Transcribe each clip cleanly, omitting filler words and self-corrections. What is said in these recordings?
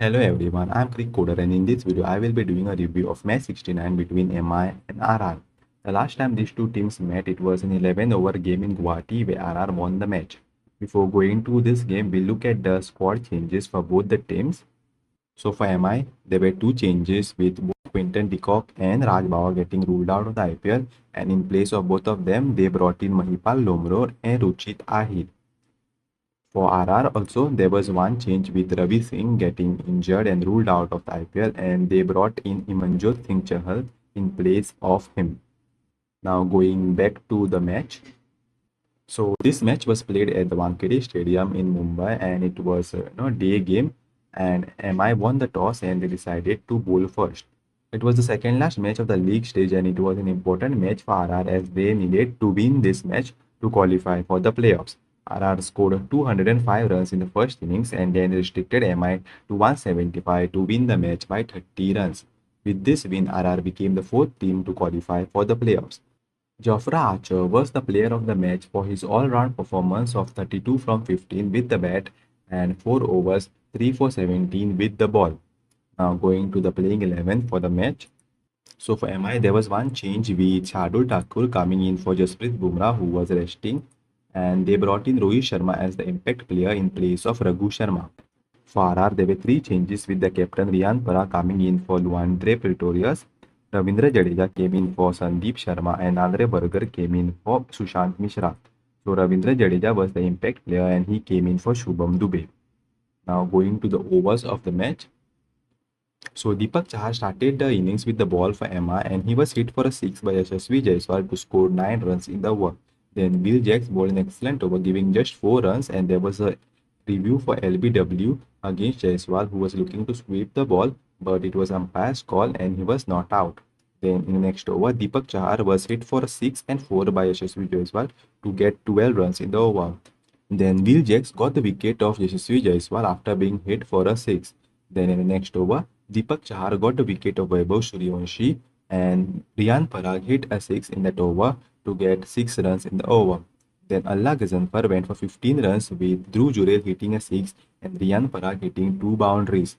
Hello everyone, I'm Crick Coder and in this video I will be doing a review of match 69 between MI and RR. The last time these two teams met it was an 11 over game in Guwahati where RR won the match. Before going to this game, we'll look at the squad changes for both the teams. So for MI, there were two changes with both Quinton de Kock and Raj Bawa getting ruled out of the IPL, and in place of both of them, they brought in Mahipal Lomror and Ruchit Ahir. For RR also, there was one change with Ravi Singh getting injured and ruled out of the IPL, and they brought in Imanjot Singh Chahal in place of him. Now going back to the match. So this match was played at the Wankhede Stadium in Mumbai, and it was a day game. And MI won the toss and they decided to bowl first. It was the second last match of the league stage, and it was an important match for RR as they needed to win this match to qualify for the playoffs. RR scored 205 runs in the first innings and then restricted MI to 175 to win the match by 30 runs. With this win, RR became the fourth team to qualify for the playoffs. Jofra Archer was the player of the match for his all-round performance of 32 from 15 with the bat and 4 overs, 3 for 17 with the ball. Now going to the playing 11 for the match. So for MI, there was one change with Shardul Thakur coming in for Jasprit Bumrah who was resting, and they brought in Rohit Sharma as the impact player in place of Raghu Sharma. For RR, there were three changes with the captain Riyan Parra coming in for Luandre Pretorius. Ravindra Jadeja came in for Sandeep Sharma and Andre Berger came in for Sushant Mishra. So Ravindra Jadeja was the impact player and he came in for Shubham Dubey. Now going to the overs of the match. So Deepak Chahar started the innings with the ball for Emma and he was hit for a 6 by Yashasvi Jaiswal to score 9 runs in the over. Then Will Jacks bowled an excellent over giving just 4 runs, and there was a review for LBW against Jaiswal who was looking to sweep the ball, but it was umpire's call and he was not out. Then in the next over, Deepak Chahar was hit for a 6 and 4 by Yashasvi Jaiswal to get 12 runs in the over. Then Will Jacks got the wicket of Yashasvi Jaiswal after being hit for a 6. Then in the next over, Deepak Chahar got the wicket of Vaibhav Suryavanshi and Riyan Parag hit a 6 in that over to get 6 runs in the over. Then Allah Gazanfar went for 15 runs with Dhruv Jurel hitting a 6 and Riyan Parag hitting 2 boundaries.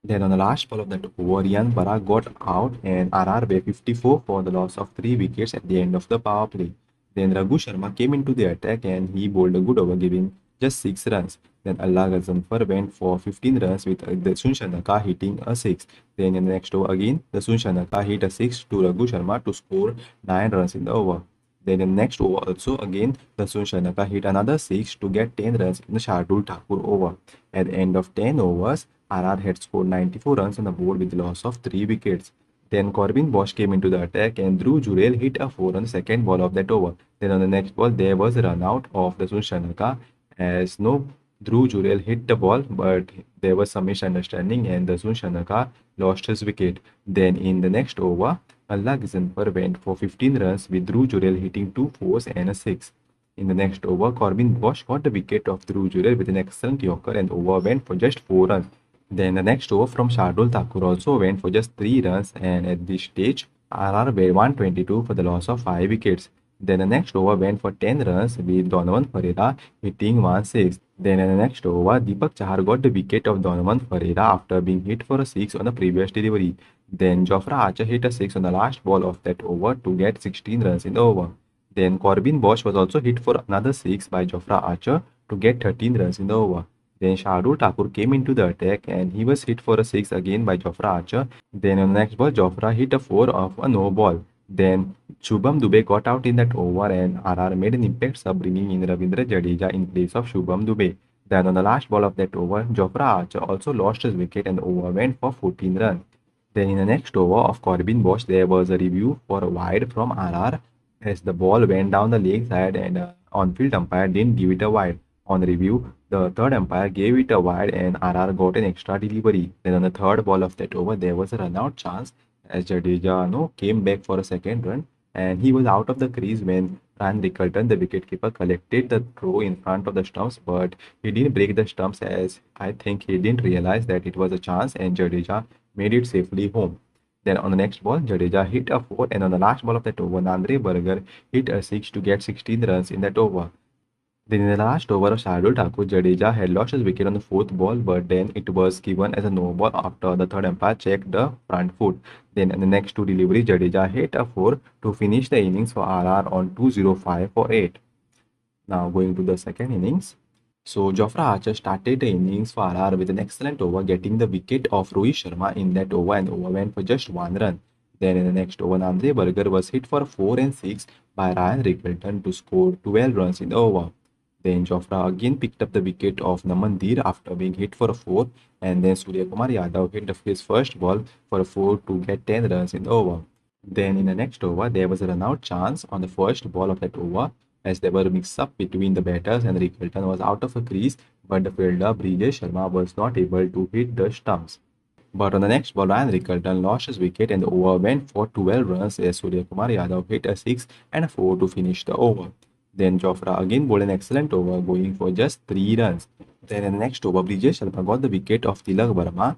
Then on the last ball of that over, Riyan Parag got out and RR were 54 for the loss of 3 wickets at the end of the power play. Then Raghu Sharma came into the attack and he bowled a good over giving just 6 runs. Then Allah Gazanfar went for 15 runs with Dasun Shanaka hitting a 6. Then in the next over again, Dasun Shanaka hit a 6 to Raghu Sharma to score 9 runs in the over. Then in the next over also again, Dasun Shanaka hit another 6 to get 10 runs in the Shardul Thakur over. At the end of 10 overs, RR had scored 94 runs on the board with the loss of 3 wickets. Then Corbin Bosch came into the attack and Dhruv Jurel hit a 4 on the second ball of that over. Then on the next ball, there was a run out of Dasun Shanaka as no Dhruv Jurel hit the ball, but there was some misunderstanding and Dasun Shanaka lost his wicket. Then in the next over, Allah Gazanfar went for 15 runs with Dhruv Jurel hitting 2 fours and a 6. In the next over, Corbin Bosch got the wicket of Dhruv Jurel with an excellent yorker and over went for just 4 runs. Then the next over from Shardul Thakur also went for just 3 runs, and at this stage, RR were 122 for the loss of 5 wickets. Then the next over went for 10 runs with Donovan Ferreira hitting 1-6. Then in the next over, Deepak Chahar got the wicket of Donovan Ferreira after being hit for a 6 on the previous delivery. Then Jofra Archer hit a 6 on the last ball of that over to get 16 runs in the over. Then Corbin Bosch was also hit for another 6 by Jofra Archer to get 13 runs in the over. Then Shardul Thakur came into the attack and he was hit for a 6 again by Jofra Archer. Then on the next ball, Jofra hit a 4 of a no ball. Then Shubham Dubey got out in that over and RR made an impact sub bringing in Ravindra Jadeja in place of Shubham Dubey. Then on the last ball of that over, Jofra Archer also lost his wicket and the over went for 14 runs. Then in the next over of Corbin Bosch, there was a review for a wide from RR as the ball went down the leg side and on-field umpire didn't give it a wide. On review, the third umpire gave it a wide and RR got an extra delivery. Then on the third ball of that over, there was a run-out chance as Jadeja came back for a second run and he was out of the crease when Ryan Rickelton, the wicketkeeper, collected the throw in front of the stumps, but he didn't break the stumps as I think he didn't realize that it was a chance and Jadeja made it safely home. Then on the next ball, Jadeja hit a 4 and on the last ball of that over, Andre Berger hit a 6 to get 16 runs in that over. Then in the last over, Shardul Thakur Jadeja had lost his wicket on the fourth ball, but then it was given as a no ball after the third umpire checked the front foot. Then in the next two deliveries, Jadeja hit a 4 to finish the innings for RR on 205 for 8. Now going to the second innings. So Jofra Archer started the innings for RR with an excellent over, getting the wicket of Rohit Sharma in that over, and over went for just 1 run. Then in the next over, Andre Berger was hit for 4 and 6 by Ryan Rickleton to score 12 runs in the over. Then Jofra again picked up the wicket of Naman Dheer after being hit for a 4, and then Surya Kumar Yadav hit his first ball for a 4 to get 10 runs in the over. Then in the next over, there was a run-out chance on the first ball of that over, as there were a mix-up between the batters and Rickleton was out of a crease, but the fielder Brijesh Sharma was not able to hit the stumps. But on the next ball, Ryan Rickleton lost his wicket and the over went for 12 runs as Surya Kumar Yadav hit a 6 and a 4 to finish the over. Then Jofra again bowled an excellent over, going for just 3 runs. Then in the next over, Brijesh Sharma got the wicket of Tilak Verma,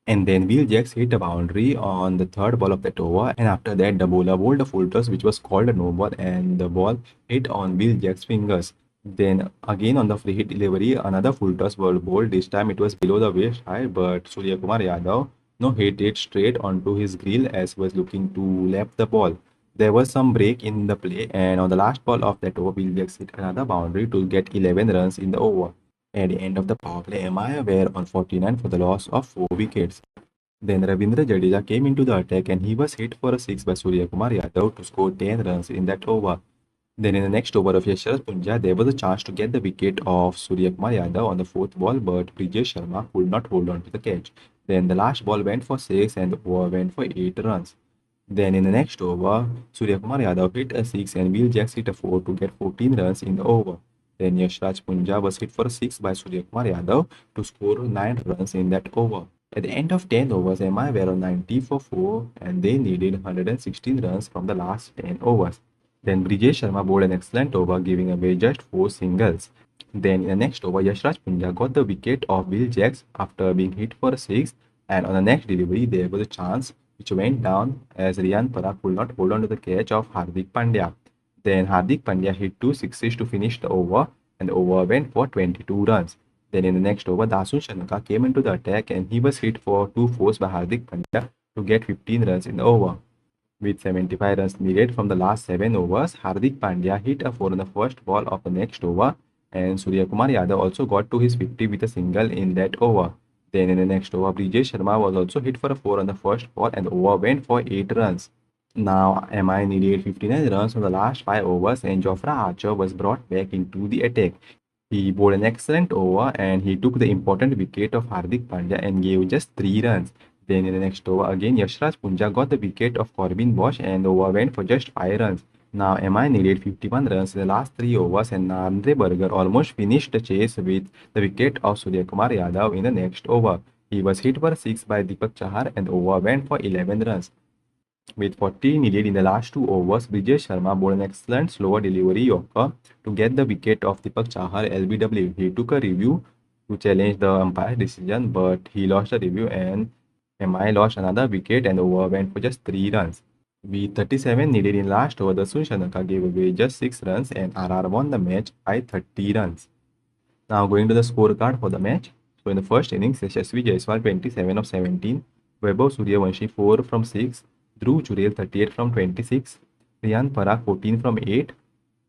and then Will Jacks hit a boundary on the third ball of that over, and after that the bowler bowled a full toss which was called a no ball, and the ball hit on Will Jack's fingers. Then again on the free hit delivery, another full toss was bowled. This time it was below the waist high, but Surya Kumar Yadav no hit it straight onto his grill as he was looking to lap the ball. There was some break in the play, and on the last ball of that over, Will Jacks hit another boundary to get 11 runs in the over. At the end of the power play, MI were on 49 for the loss of 4 wickets. Then Ravindra Jadeja came into the attack and he was hit for a 6 by Surya Kumar Yadav to score 10 runs in that over. Then in the next over of Yashraj Punja, there was a chance to get the wicket of Surya Kumar Yadav on the fourth ball, but Brijesh Sharma could not hold on to the catch. Then the last ball went for 6 and the over went for 8 runs. Then in the next over, Surya Kumar Yadav hit a 6 and Will Jacks hit a 4 to get 14 runs in the over. Then Yashraj Punja was hit for a 6 by Surya Kumar Yadav to score 9 runs in that over. At the end of 10 overs, MI were on 90 for 4 and they needed 116 runs from the last 10 overs. Then Brijesh Sharma bowled an excellent over, giving away just 4 singles. Then in the next over, Yashraj Punja got the wicket of Will Jacks after being hit for a 6, and on the next delivery, there was a chance which went down as Riyan Parag could not hold on to the catch of Hardik Pandya. Then Hardik Pandya hit 2 sixes to finish the over, and the over went for 22 runs. Then in the next over, Dasun Shanaka came into the attack and he was hit for 2 fours by Hardik Pandya to get 15 runs in the over. With 75 runs needed from the last 7 overs, Hardik Pandya hit a 4 on the first ball of the next over, and Surya Kumar Yadav also got to his 50 with a single in that over. Then in the next over, Brijesh Sharma was also hit for a 4 on the first ball and the over went for 8 runs. Now MI needed 59 runs from the last 5 overs and Jofra Archer was brought back into the attack. He bowled an excellent over and he took the important wicket of Hardik Pandya and gave just 3 runs. Then in the next over again, Yashraj Punja got the wicket of Corbin Bosch and the over went for just 5 runs. Now MI needed 51 runs in the last 3 overs and Andre Berger almost finished the chase with the wicket of Surya Kumar Yadav in the next over. He was hit for 6 by Deepak Chahar and the over went for 11 runs. With 40 needed in the last 2 overs, Brijesh Sharma bowled an excellent slower delivery yorker to get the wicket of Deepak Chahar LBW. He took a review to challenge the umpire's decision, but he lost the review and MI lost another wicket and the over went for just 3 runs. With 37 needed in last over, Dasun Shanaka gave away just 6 runs and RR won the match by 30 runs. Now going to the scorecard for the match. So in the first innings, Yashasvi Jaiswal 27 of 17, Vaibhav Suryavanshi 4 from 6, Dhruv Jurel 38 from 26, Riyan Parag 14 from 8,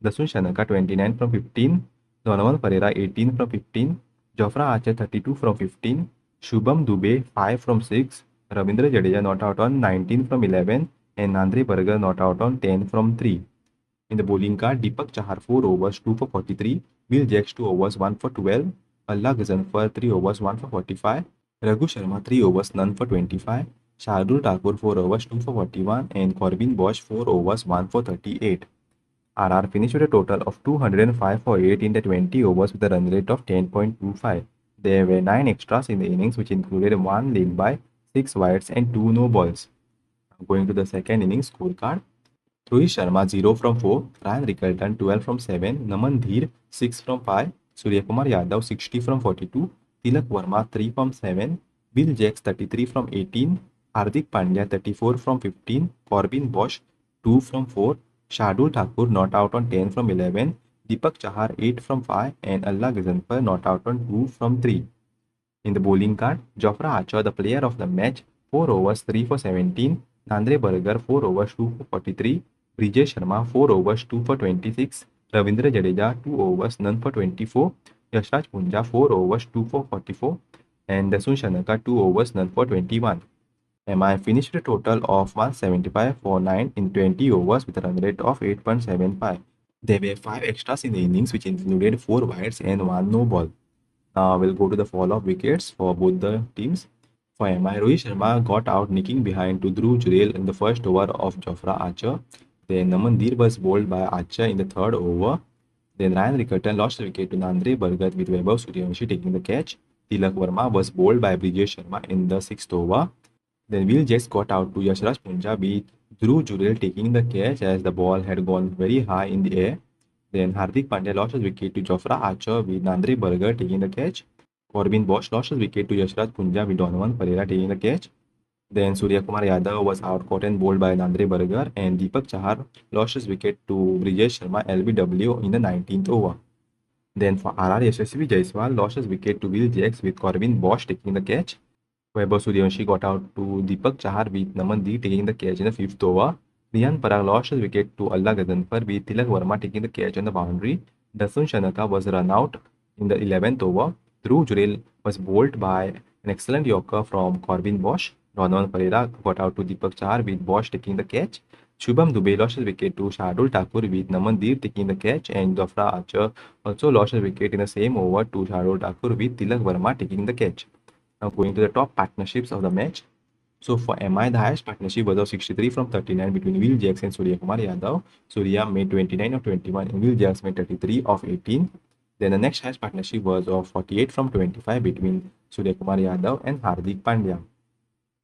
Dasun Shanaka 29 from 15, Donovan Pereira 18 from 15, Jofra Archer 32 from 15, Shubham Dubey 5 from 6, Ravindra Jadeja not out on 19 from 11, and Andre Berger not out on 10 from 3. In the bowling card, Deepak Chahar 4 overs 2 for 43, Will Jacks 2 overs 1 for 12, Allah Ghazanfar 3 overs 1 for 45, Raghu Sharma 3 overs none for 25, Shardul Thakur 4 overs 2 for 41, and Corbin Bosch 4 overs 1 for 38. RR finished with a total of 205 for 8 in the 20 overs with a run rate of 10.25. There were 9 extras in the innings, which included 1 lead by, 6 wides, and 2 no balls. Going to the second innings scorecard. Rohit Sharma 0 from 4, Ryan Rickleton 12 from 7, Naman Dheer 6 from 5, Surya Kumar Yadav 60 from 42, Tilak Verma 3 from 7, Will Jacks 33 from 18, Hardik Pandya 34 from 15, Corbin Bosch 2 from 4, Shardul Thakur not out on 10 from 11, Deepak Chahar 8 from 5 and Allah Gazanfar not out on 2 from 3. In the bowling card, Jofra Archer, the player of the match, 4 overs 3 for 17, Nandre Burger 4 overs 2 for 43, Brijesh Sharma 4 overs 2 for 26, Ravindra Jadeja 2 overs none for 24, Yashraj Punja 4 overs 2 for 44, and Dasun Shanaka 2 overs none for 21. MI finished a total of 175 for 9 in 20 overs with a run rate of 8.75. There were 5 extras in the innings, which included 4 wides and 1 no ball. Now we'll go to the fall of wickets for both the teams. For MI, Rohit Sharma got out nicking behind to Dhruv Jurel in the first over of Jofra Archer. Then Namandir was bowled by Archer in the third over. Then Ryan Rickerton lost the wicket to Nandre Bhargat with Vaibhav Suryavanshi taking the catch. Tilak Verma was bowled by Brijesh Sharma in the sixth over. Then Will Jess got out to Yashraj Punja with Dhruv Jurel taking the catch as the ball had gone very high in the air. Then Hardik Pandya lost his wicket to Jofra Archer with Nandre Burger taking the catch. Corbin Bosch lost his wicket to Yashraj Punja with Donovan Pereira taking the catch. Then Surya Kumar Yadav was out caught and bowled by Nandre Burger, and Deepak Chahar lost his wicket to Brijesh Sharma LBW in the 19th over. Then for RR, Yashasvi Jaiswal lost his wicket to Will Jacks with Corbin Bosch taking the catch. Vaibhav Suryavanshi got out to Deepak Chahar with Namandeep taking the catch in the 5th over. Riyan Parag lost his wicket to Allah Gazanfar with Tilak Verma taking the catch on the boundary. Dasun Shanaka was run out in the 11th over. Dhruv Jurel was bowled by an excellent yorker from Corbin Bosch. Donovan Pereira got out to Deepak Chahar with Bosch taking the catch. Shubham Dubey lost his wicket to Shardul Thakur with Namandeep taking the catch, and Jofra Archer also lost his wicket in the same over to Shardul Thakur with Tilak Verma taking the catch. Now going to the top partnerships of the match. So for MI, the highest partnership was of 63 from 39 between Will Jacks and Surya Kumar Yadav. Surya made 29 of 21 and Will Jacks made 33 of 18. Then the next highest partnership was of 48 from 25 between Surya Kumar Yadav and Hardik Pandya.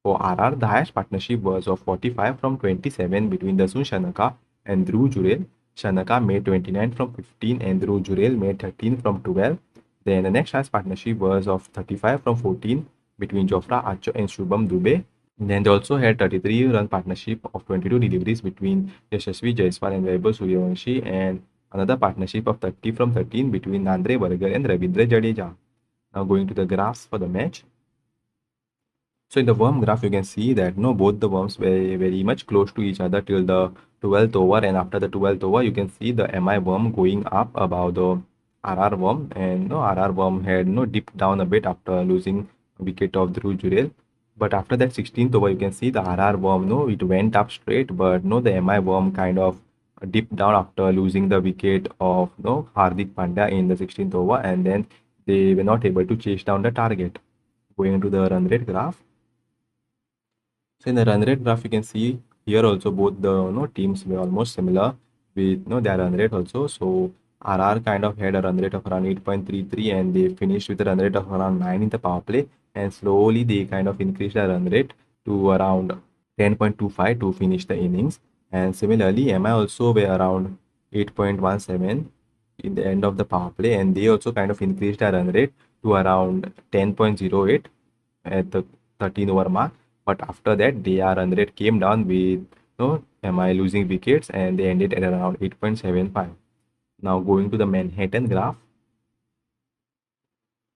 For RR, the highest partnership was of 45 from 27 between Dasun Shanaka and Dhruv Jurel. Shanaka made 29 from 15 and Dhruv Jurel made 13 from 12. Then the next highest partnership was of 35 from 14 between Jofra Archer and Shubham Dubey. Then they also had 33-run partnership of 22 deliveries between Yashasvi Jaiswal and Vaibhav Suryavanshi, and another partnership of 30 from 13 between Nandre Burger and Ravindra Jadeja. Now going to the graphs for the match. So in the worm graph, you can see that both the worms were very much close to each other till the 12th over, and after the 12th over, you can see the MI worm going up above the RR worm, and RR worm had dipped down a bit after losing a wicket of Dhruv Jurel. But after that 16th over, you can see the RR worm, it went up straight, but the MI worm kind of dipped down after losing the wicket of Hardik Pandya in the 16th over, and then they were not able to chase down the target. Going into the run rate graph. So in the run rate graph, you can see here also both the teams were almost similar with their run rate also. So RR kind of had a run rate of around 8.33 and they finished with a run rate of around 9 in the power play, and slowly they kind of increased their run rate to around 10.25 to finish the innings. And similarly, MI also were around 8.17 in the end of the power play, and they also kind of increased their run rate to around 10.08 at the 13 over mark. But after that, their run rate came down with MI losing wickets, and they ended at around 8.75. Now going to the Manhattan graph.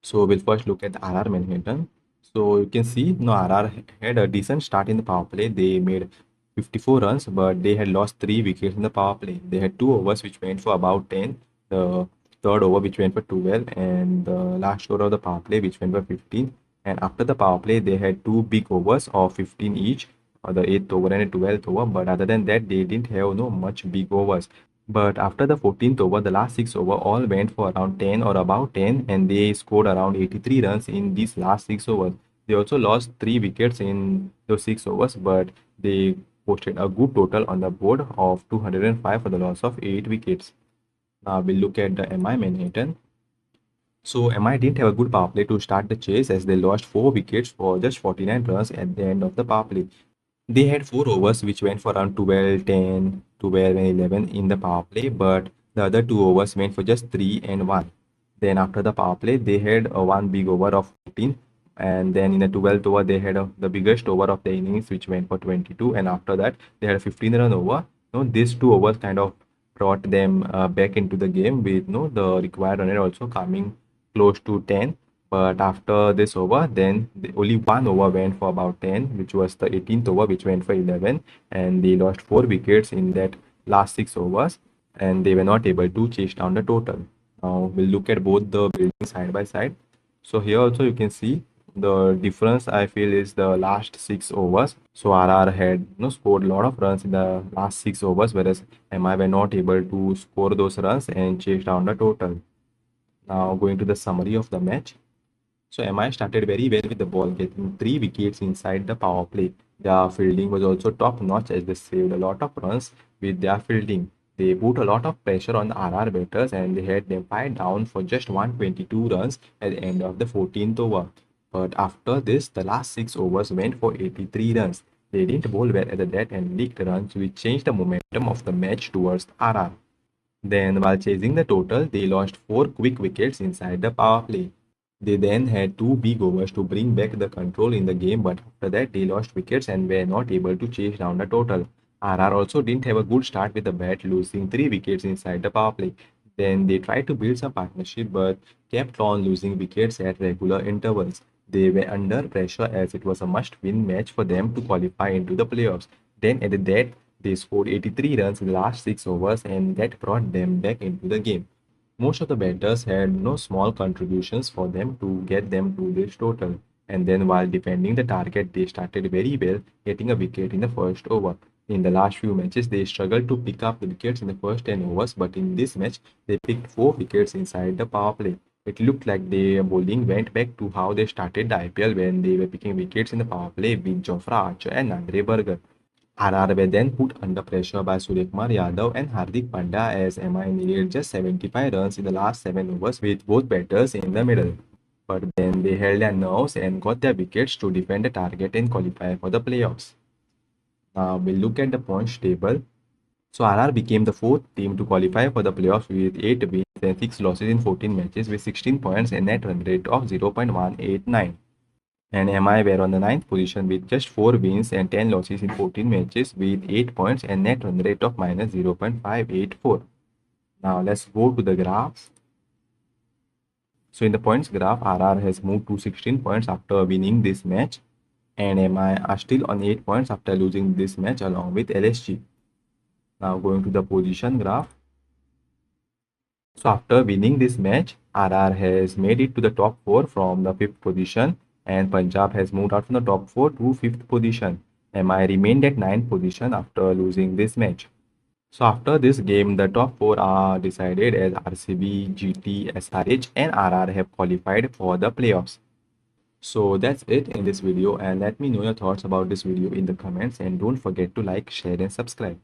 So we'll first look at the RR Manhattan. So you can see RR had a decent start in the power play. They made 54 runs, but they had lost 3 wickets in the power play. They had 2 overs which went for about 10, the third over which went for 12, and the last over of the power play which went for 15. And after the power play, they had 2 big overs of 15 each, the 8th over and the 12th over. But other than that, they didn't have much big overs. But after the 14th over, the last 6 over all went for around 10 or about 10, and they scored around 83 runs in these last 6 overs. They also lost 3 wickets in those 6 overs, but they posted a good total on the board of 205 for the loss of 8 wickets. Now we'll look at the MI Manhattan. So MI didn't have a good power play to start the chase as they lost 4 wickets for just 49 runs at the end of the power play. They had 4 overs which went for around 12, 10, 12 and 11 in the power play, but the other 2 overs went for just 3 and 1. Then after the power play, they had one big over of 14, and then in the 12th over, they had the biggest over of the innings which went for 22, and after that, they had a 15-run over. These 2 overs kind of brought them back into the game with the required run rate also coming close to 10. But after this over, then only one over went for about 10, which was the 18th over, which went for 11, and they lost 4 wickets in that last 6 overs, and they were not able to chase down the total. Now we'll look at both the buildings side by side. So here also you can see the difference I feel is the last 6 overs. So RR had scored a lot of runs in the last 6 overs, whereas MI were not able to score those runs and chase down the total. Now going to the summary of the match. So MI started very well with the ball, getting 3 wickets inside the power play. Their fielding was also top notch as they saved a lot of runs with their fielding. They put a lot of pressure on the RR batters and they had them 5 down for just 122 runs at the end of the 14th over. But after this, the last 6 overs went for 83 runs. They didn't bowl well at that and leaked runs, which changed the momentum of the match towards RR. Then, while chasing the total, they lost 4 quick wickets inside the power play. They then had 2 big overs to bring back the control in the game, but after that, they lost wickets and were not able to chase down the total. RR also didn't have a good start with the bat, losing 3 wickets inside the power play. Then they tried to build some partnership, but kept on losing wickets at regular intervals. They were under pressure as it was a must-win match for them to qualify into the playoffs. Then at that, they scored 83 runs in the last 6 overs, and that brought them back into the game. Most of the batters had no small contributions for them to get them to this total. And then while defending the target, they started very well, getting a wicket in the first over. In the last few matches, they struggled to pick up the wickets in the first 10 overs, but in this match, they picked 4 wickets inside the power play. It looked like their bowling went back to how they started the IPL when they were picking wickets in the power play with Jofra Archer and Andre Berger. RR were then put under pressure by Suryakumar Yadav and Hardik Pandya as MI needed just 75 runs in the last 7 overs with both batters in the middle. But then they held their nerves and got their wickets to defend the target and qualify for the playoffs. Now we'll look at the points table. So RR became the fourth team to qualify for the playoffs with 8 wins and 6 losses in 14 matches with 16 points and net run rate of 0.189. And MI were on the ninth position with just 4 wins and 10 losses in 14 matches with 8 points and net run rate of minus 0.584. Now let's go to the graphs. So in the points graph, RR has moved to 16 points after winning this match, and MI are still on 8 points after losing this match along with LSG. Now going to the position graph. So after winning this match, RR has made it to the top 4 from the 5th position, and Punjab has moved out from the top 4 to 5th position. MI remained at 9th position after losing this match. So after this game, the top 4 are decided as RCB, GT, SRH and RR have qualified for the playoffs. So that's it in this video, and let me know your thoughts about this video in the comments, and don't forget to like, share and subscribe.